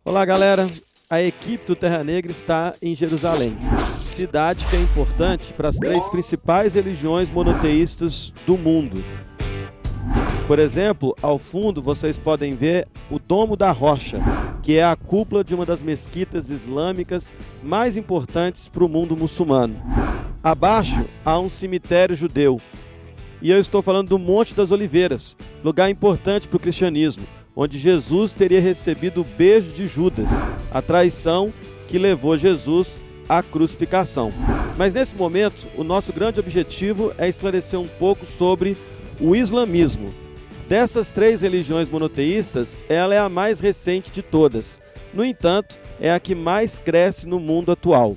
Olá, galera. A equipe do Terra Negra está em Jerusalém, cidade que é importante para as três principais religiões monoteístas do mundo. Por exemplo, ao fundo vocês podem ver o Domo da Rocha, que é a cúpula de uma das mesquitas islâmicas mais importantes para o mundo muçulmano. Abaixo há um cemitério judeu. E eu estou falando do Monte das Oliveiras, lugar importante para o cristianismo, onde Jesus teria recebido o beijo de Judas, a traição que levou Jesus à crucificação. Mas nesse momento, o nosso grande objetivo é esclarecer um pouco sobre o islamismo. Dessas três religiões monoteístas, ela é a mais recente de todas. No entanto, é a que mais cresce no mundo atual.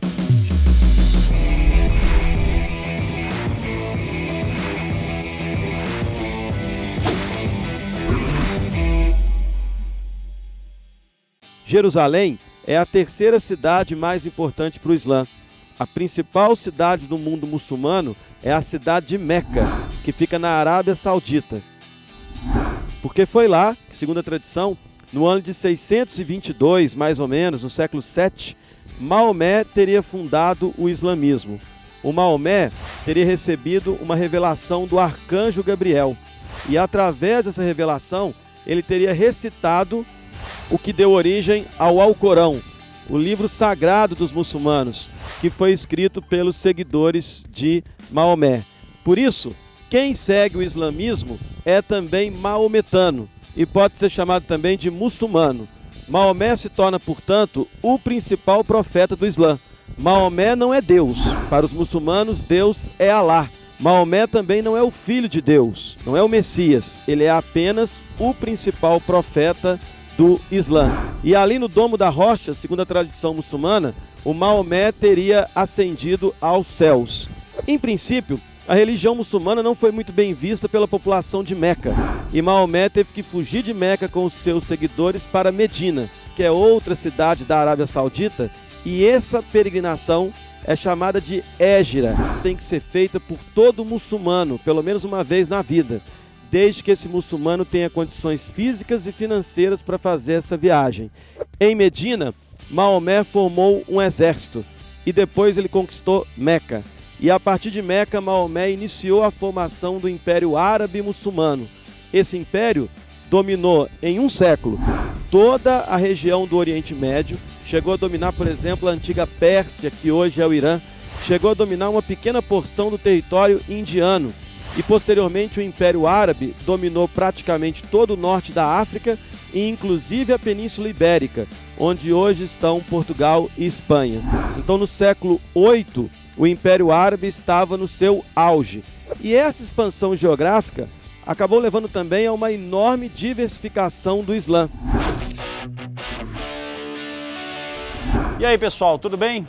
Jerusalém é a terceira cidade mais importante para o Islã. A principal cidade do mundo muçulmano é a cidade de Meca, que fica na Arábia Saudita. Porque foi lá que, segundo a tradição, no ano de 622, mais ou menos, no século VII, Maomé teria fundado o islamismo. O Maomé teria recebido uma revelação do arcanjo Gabriel. E através dessa revelação, ele teria recitado o que deu origem ao Alcorão, o livro sagrado dos muçulmanos, que foi escrito pelos seguidores de Maomé. Por isso, quem segue o islamismo é também maometano e pode ser chamado também de muçulmano. Maomé se torna, portanto, o principal profeta do Islã. Maomé não é Deus. Para os muçulmanos, Deus é Alá. Maomé também não é o filho de Deus, não é o Messias. Ele é apenas o principal profeta do Islã. E ali no Domo da Rocha, segundo a tradição muçulmana, o Maomé teria ascendido aos céus. Em princípio, a religião muçulmana não foi muito bem vista pela população de Meca, e Maomé teve que fugir de Meca com os seus seguidores para Medina, que é outra cidade da Arábia Saudita, e essa peregrinação é chamada de hégira. Tem que ser feita por todo muçulmano, pelo menos uma vez na vida, desde que esse muçulmano tenha condições físicas e financeiras para fazer essa viagem. Em Medina, Maomé formou um exército e depois ele conquistou Meca. E a partir de Meca, Maomé iniciou a formação do Império Árabe Muçulmano. Esse império dominou em um século toda a região do Oriente Médio, chegou a dominar, por exemplo, a antiga Pérsia, que hoje é o Irã, chegou a dominar uma pequena porção do território indiano. E posteriormente o Império Árabe dominou praticamente todo o norte da África e inclusive a Península Ibérica, onde hoje estão Portugal e Espanha. Então no século VIII o Império Árabe estava no seu auge. E essa expansão geográfica acabou levando também a uma enorme diversificação do Islã. E aí pessoal, tudo bem?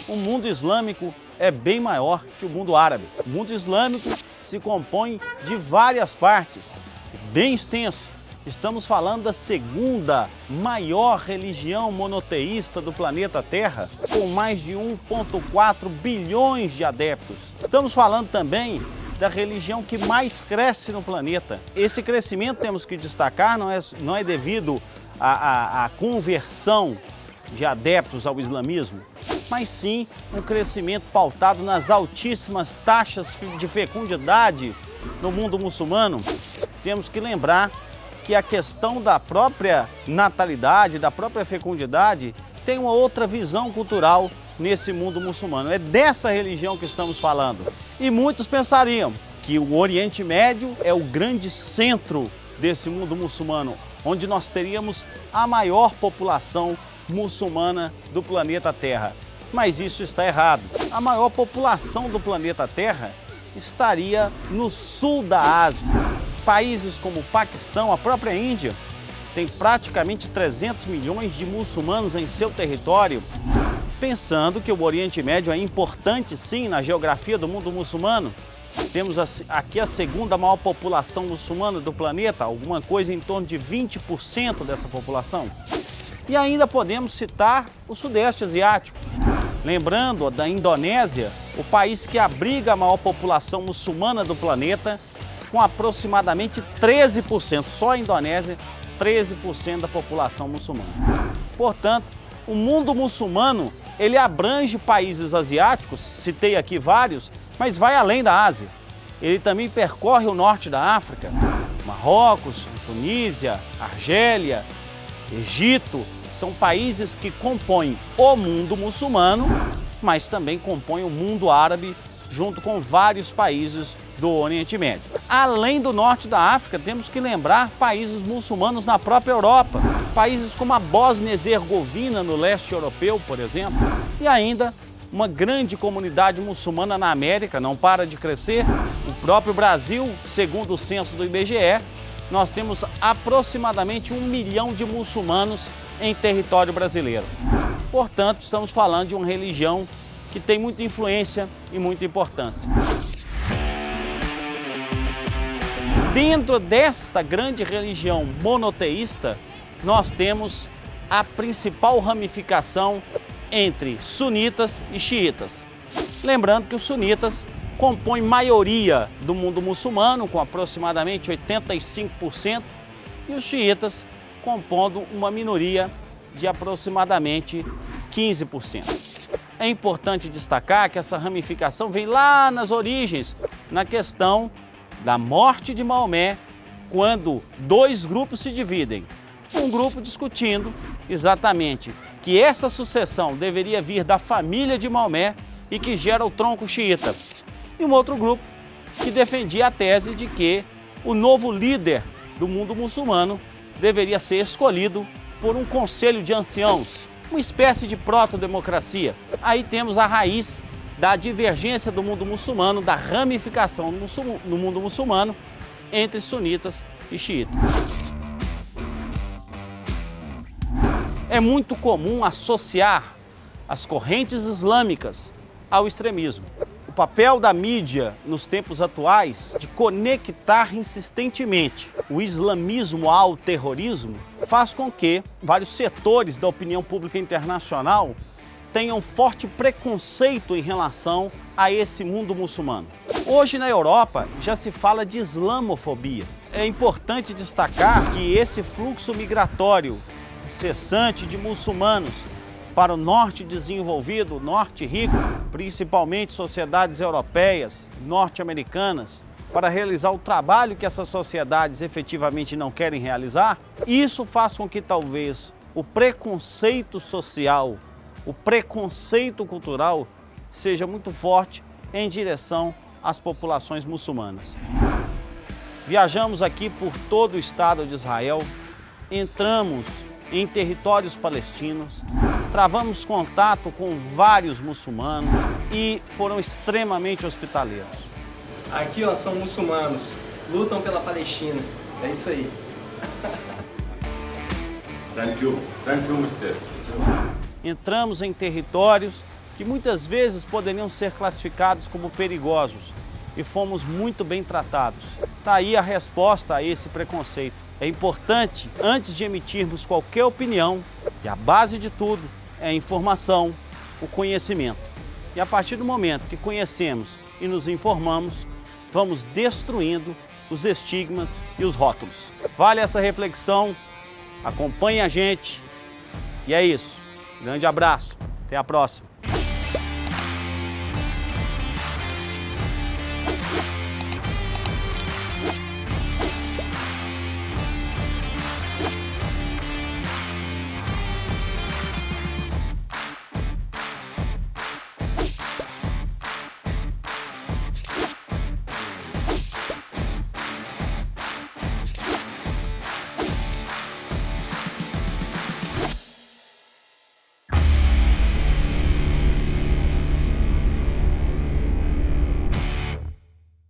O mundo islâmico é bem maior que o mundo árabe. O mundo islâmico se compõe de várias partes, bem extenso. Estamos falando da segunda maior religião monoteísta do planeta Terra, com mais de 1,4 bilhões de adeptos. Estamos falando também da religião que mais cresce no planeta. Esse crescimento, temos que destacar, não é devido à conversão de adeptos ao islamismo, mas sim um crescimento pautado nas altíssimas taxas de fecundidade no mundo muçulmano. Temos que lembrar que a questão da própria natalidade, da própria fecundidade, tem uma outra visão cultural nesse mundo muçulmano. É dessa religião que estamos falando. E muitos pensariam que o Oriente Médio é o grande centro desse mundo muçulmano, onde nós teríamos a maior população muçulmana do planeta Terra. Mas isso está errado. A maior população do planeta Terra estaria no sul da Ásia. Países como o Paquistão, a própria Índia, tem praticamente 300 milhões de muçulmanos em seu território. Pensando que o Oriente Médio é importante sim na geografia do mundo muçulmano, temos aqui a segunda maior população muçulmana do planeta, alguma coisa em torno de 20% dessa população. E ainda podemos citar o Sudeste Asiático. Lembrando da Indonésia, o país que abriga a maior população muçulmana do planeta, com aproximadamente 13%, só a Indonésia, 13% da população muçulmana. Portanto, o mundo muçulmano, ele abrange países asiáticos, citei aqui vários, mas vai além da Ásia. Ele também percorre o norte da África, Marrocos, Tunísia, Argélia, Egito, são países que compõem o mundo muçulmano, mas também compõem o mundo árabe, junto com vários países do Oriente Médio. Além do norte da África, temos que lembrar países muçulmanos na própria Europa, países como a Bósnia e Herzegovina, no leste europeu, por exemplo, e ainda uma grande comunidade muçulmana na América, não para de crescer. O próprio Brasil, segundo o censo do IBGE, nós temos aproximadamente 1 milhão de muçulmanos em território brasileiro. Portanto, estamos falando de uma religião que tem muita influência e muita importância. Dentro desta grande religião monoteísta, nós temos a principal ramificação entre sunitas e xiitas. Lembrando que os sunitas compõem maioria do mundo muçulmano, com aproximadamente 85%, e os xiitas compondo uma minoria de aproximadamente 15%. É importante destacar que essa ramificação vem lá nas origens, na questão da morte de Maomé, quando dois grupos se dividem. Um grupo discutindo exatamente que essa sucessão deveria vir da família de Maomé e que gera o tronco xiita. E um outro grupo que defendia a tese de que o novo líder do mundo muçulmano deveria ser escolhido por um conselho de anciãos, uma espécie de proto-democracia. Aí temos a raiz da divergência do mundo muçulmano, da ramificação no mundo muçulmano entre sunitas e xiitas. É muito comum associar as correntes islâmicas ao extremismo. O papel da mídia nos tempos atuais de conectar insistentemente o islamismo ao terrorismo faz com que vários setores da opinião pública internacional tenham forte preconceito em relação a esse mundo muçulmano. Hoje na Europa já se fala de islamofobia. É importante destacar que esse fluxo migratório incessante de muçulmanos para o norte desenvolvido, o norte rico, principalmente sociedades europeias, norte-americanas, para realizar o trabalho que essas sociedades efetivamente não querem realizar, isso faz com que talvez o preconceito social, o preconceito cultural seja muito forte em direção às populações muçulmanas. Viajamos aqui por todo o Estado de Israel, entramos em territórios palestinos, travamos contato com vários muçulmanos e foram extremamente hospitaleiros. Aqui, ó, são muçulmanos, lutam pela Palestina, é isso aí. Thank you, Mr. Entramos em territórios que muitas vezes poderiam ser classificados como perigosos e fomos muito bem tratados. Está aí a resposta a esse preconceito. É importante, antes de emitirmos qualquer opinião, que a base de tudo é a informação, o conhecimento. E a partir do momento que conhecemos e nos informamos, vamos destruindo os estigmas e os rótulos. Vale essa reflexão, acompanhe a gente e é isso. Grande abraço, até a próxima.